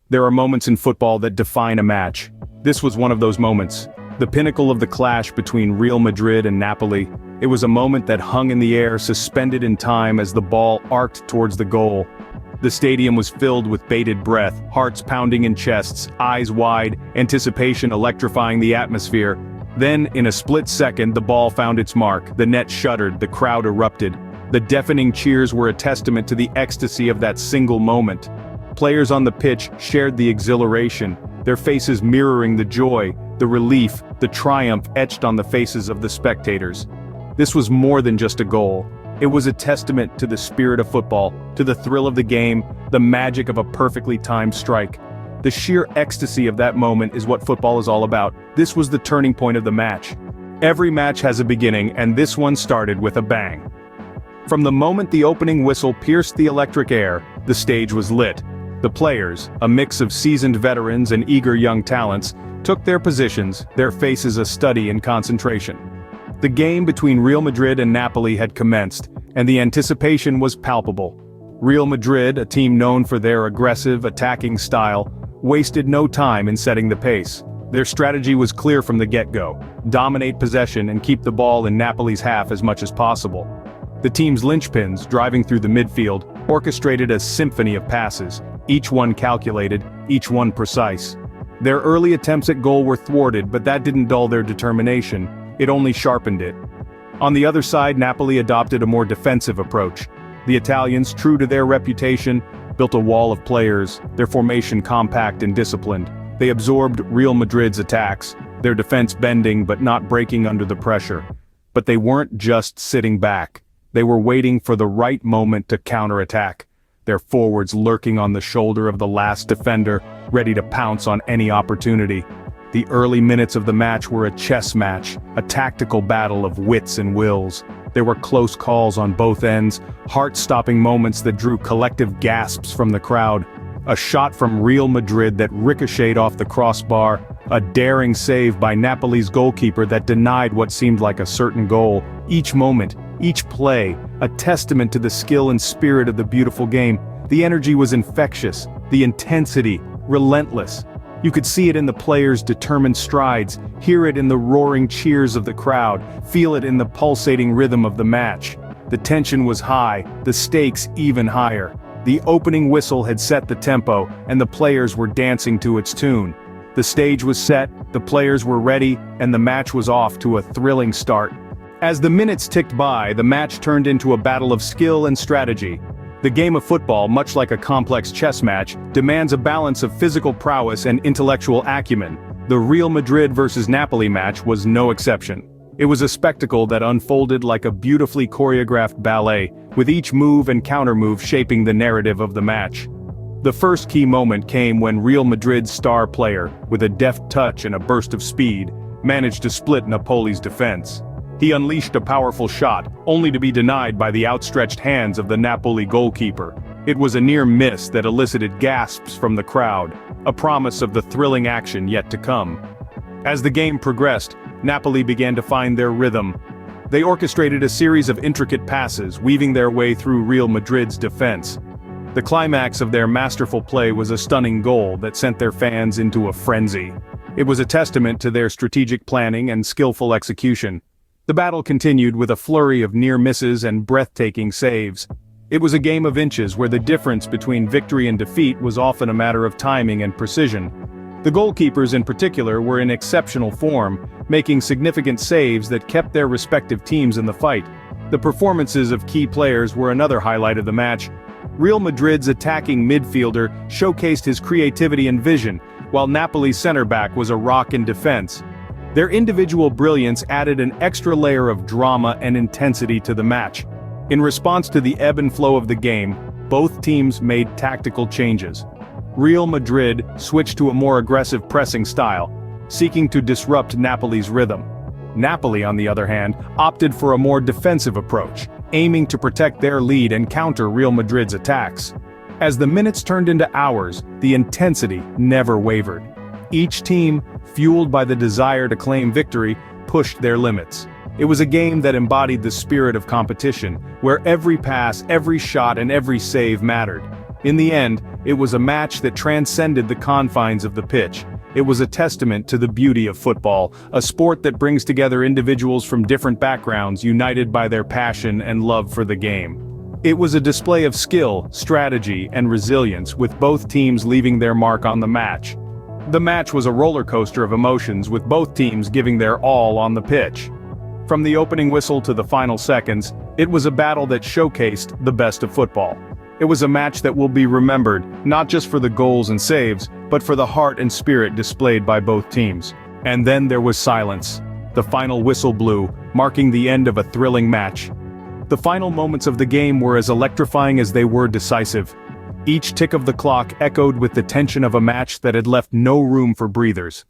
There are moments in football that define a match. This was one of those moments. The pinnacle of the clash between Real Madrid and Napoli. It was a moment that hung in the air, suspended in time as the ball arced towards the goal. The stadium was filled with bated breath, hearts pounding in chests, eyes wide, anticipation electrifying the atmosphere. Then, in a split second, the ball found its mark, the net shuddered, the crowd erupted. The deafening cheers were a testament to the ecstasy of that single moment. Players on the pitch shared the exhilaration, their faces mirroring the joy, the relief, the triumph etched on the faces of the spectators. This was more than just a goal. It was a testament to the spirit of football, to the thrill of the game, the magic of a perfectly timed strike. The sheer ecstasy of that moment is what football is all about. This was the turning point of the match. Every match has a beginning, and this one started with a bang. From the moment the opening whistle pierced the electric air, the stage was lit. The players, a mix of seasoned veterans and eager young talents, took their positions, their faces a study in concentration. The game between Real Madrid and Napoli had commenced, and the anticipation was palpable. Real Madrid, a team known for their aggressive, attacking style, wasted no time in setting the pace. Their strategy was clear from the get-go: dominate possession and keep the ball in Napoli's half as much as possible. The team's linchpins, driving through the midfield, orchestrated a symphony of passes, each one calculated, each one precise. Their early attempts at goal were thwarted, but that didn't dull their determination, it only sharpened it. On the other side, Napoli adopted a more defensive approach. The Italians, true to their reputation, built a wall of players, their formation compact and disciplined. They absorbed Real Madrid's attacks, their defense bending but not breaking under the pressure. But they weren't just sitting back. They were waiting for the right moment to counterattack, their forwards lurking on the shoulder of the last defender, ready to pounce on any opportunity. The early minutes of the match were a chess match, a tactical battle of wits and wills. There were close calls on both ends, heart-stopping moments that drew collective gasps from the crowd. A shot from Real Madrid that ricocheted off the crossbar, a daring save by Napoli's goalkeeper that denied what seemed like a certain goal. Each moment, each play, a testament to the skill and spirit of the beautiful game. The energy was infectious, the intensity, relentless. You could see it in the players' determined strides, hear it in the roaring cheers of the crowd, feel it in the pulsating rhythm of the match. The tension was high, the stakes even higher. The opening whistle had set the tempo, and the players were dancing to its tune. The stage was set, the players were ready, and the match was off to a thrilling start. As the minutes ticked by, the match turned into a battle of skill and strategy. The game of football, much like a complex chess match, demands a balance of physical prowess and intellectual acumen. The Real Madrid versus Napoli match was no exception. It was a spectacle that unfolded like a beautifully choreographed ballet, with each move and countermove shaping the narrative of the match. The first key moment came when Real Madrid's star player, with a deft touch and a burst of speed, managed to split Napoli's defense. He unleashed a powerful shot, only to be denied by the outstretched hands of the Napoli goalkeeper. It was a near miss that elicited gasps from the crowd, a promise of the thrilling action yet to come. As the game progressed, Napoli began to find their rhythm. They orchestrated a series of intricate passes, weaving their way through Real Madrid's defense. The climax of their masterful play was a stunning goal that sent their fans into a frenzy. It was a testament to their strategic planning and skillful execution. The battle continued with a flurry of near misses and breathtaking saves. It was a game of inches where the difference between victory and defeat was often a matter of timing and precision. The goalkeepers in particular were in exceptional form, making significant saves that kept their respective teams in the fight. The performances of key players were another highlight of the match. Real Madrid's attacking midfielder showcased his creativity and vision, while Napoli's center-back was a rock in defense. Their individual brilliance added an extra layer of drama and intensity to the match. In response to the ebb and flow of the game, both teams made tactical changes. Real Madrid switched to a more aggressive pressing style, seeking to disrupt Napoli's rhythm. Napoli, on the other hand, opted for a more defensive approach, aiming to protect their lead and counter Real Madrid's attacks. As the minutes turned into hours, the intensity never wavered. Each team, fueled by the desire to claim victory, pushed their limits. It was a game that embodied the spirit of competition, where every pass, every shot, and every save mattered. In the end, it was a match that transcended the confines of the pitch. It was a testament to the beauty of football, a sport that brings together individuals from different backgrounds united by their passion and love for the game. It was a display of skill, strategy, and resilience, with both teams leaving their mark on the match. The match was a roller coaster of emotions, with both teams giving their all on the pitch. From the opening whistle to the final seconds, it was a battle that showcased the best of football. It was a match that will be remembered, not just for the goals and saves, but for the heart and spirit displayed by both teams. And then there was silence. The final whistle blew, marking the end of a thrilling match. The final moments of the game were as electrifying as they were decisive. Each tick of the clock echoed with the tension of a match that had left no room for breathers.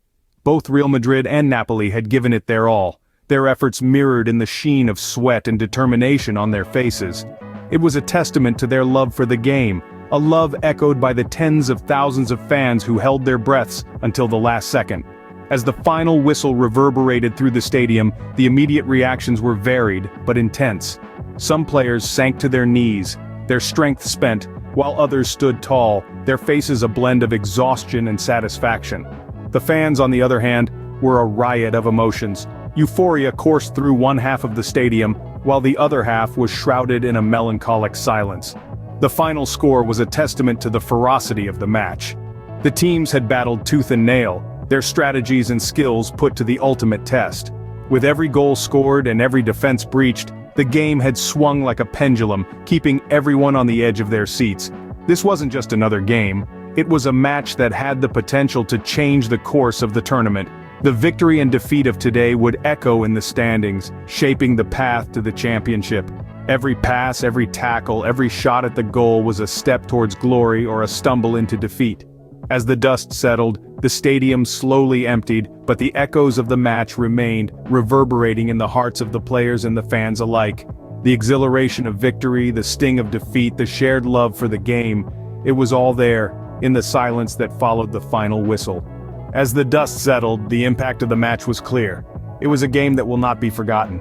Both Real Madrid and Napoli had given it their all, their efforts mirrored in the sheen of sweat and determination on their faces. It was a testament to their love for the game, a love echoed by the tens of thousands of fans who held their breaths until the last second. As the final whistle reverberated through the stadium, the immediate reactions were varied but intense. Some players sank to their knees, their strength spent, while others stood tall, their faces a blend of exhaustion and satisfaction. The fans, on the other hand, were a riot of emotions. Euphoria coursed through one half of the stadium, while the other half was shrouded in a melancholic silence. The final score was a testament to the ferocity of the match. The teams had battled tooth and nail, their strategies and skills put to the ultimate test. With every goal scored and every defense breached, the game had swung like a pendulum, keeping everyone on the edge of their seats. This wasn't just another game, it was a match that had the potential to change the course of the tournament. The victory and defeat of today would echo in the standings, shaping the path to the championship. Every pass, every tackle, every shot at the goal was a step towards glory or a stumble into defeat. As the dust settled, the stadium slowly emptied, but the echoes of the match remained, reverberating in the hearts of the players and the fans alike. The exhilaration of victory, the sting of defeat, the shared love for the game, it was all there, in the silence that followed the final whistle. As the dust settled, the impact of the match was clear. It was a game that will not be forgotten.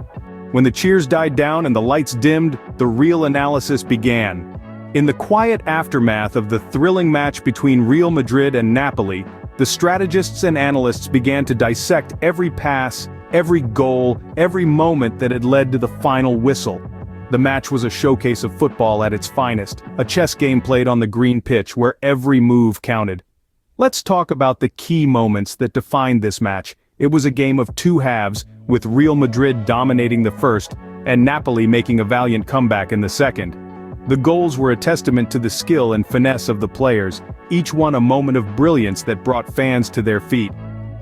When the cheers died down and the lights dimmed, the real analysis began. In the quiet aftermath of the thrilling match between Real Madrid and Napoli, the strategists and analysts began to dissect every pass, every goal, every moment that had led to the final whistle. The match was a showcase of football at its finest, a chess game played on the green pitch where every move counted. Let's talk about the key moments that defined this match. It was a game of two halves, with Real Madrid dominating the first, and Napoli making a valiant comeback in the second. The goals were a testament to the skill and finesse of the players, each one a moment of brilliance that brought fans to their feet.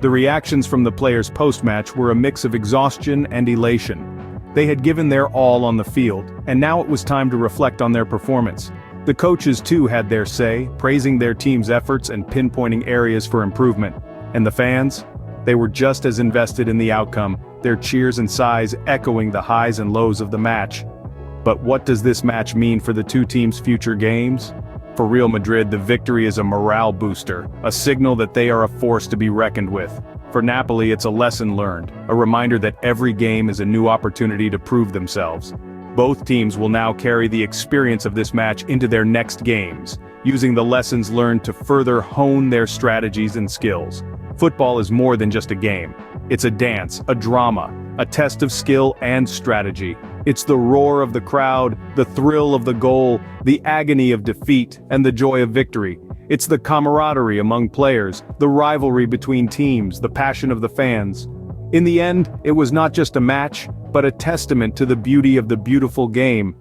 The reactions from the players post-match were a mix of exhaustion and elation. They had given their all on the field, and now it was time to reflect on their performance. The coaches too had their say, praising their team's efforts and pinpointing areas for improvement. And the fans? They were just as invested in the outcome, their cheers and sighs echoing the highs and lows of the match. But what does this match mean for the two teams' future games? For Real Madrid, the victory is a morale booster, a signal that they are a force to be reckoned with. For Napoli, it's a lesson learned, a reminder that every game is a new opportunity to prove themselves. Both teams will now carry the experience of this match into their next games, using the lessons learned to further hone their strategies and skills. Football is more than just a game. It's a dance, a drama, a test of skill and strategy. It's the roar of the crowd, the thrill of the goal, the agony of defeat, and the joy of victory. It's the camaraderie among players, the rivalry between teams, the passion of the fans. In the end, it was not just a match, but a testament to the beauty of the beautiful game.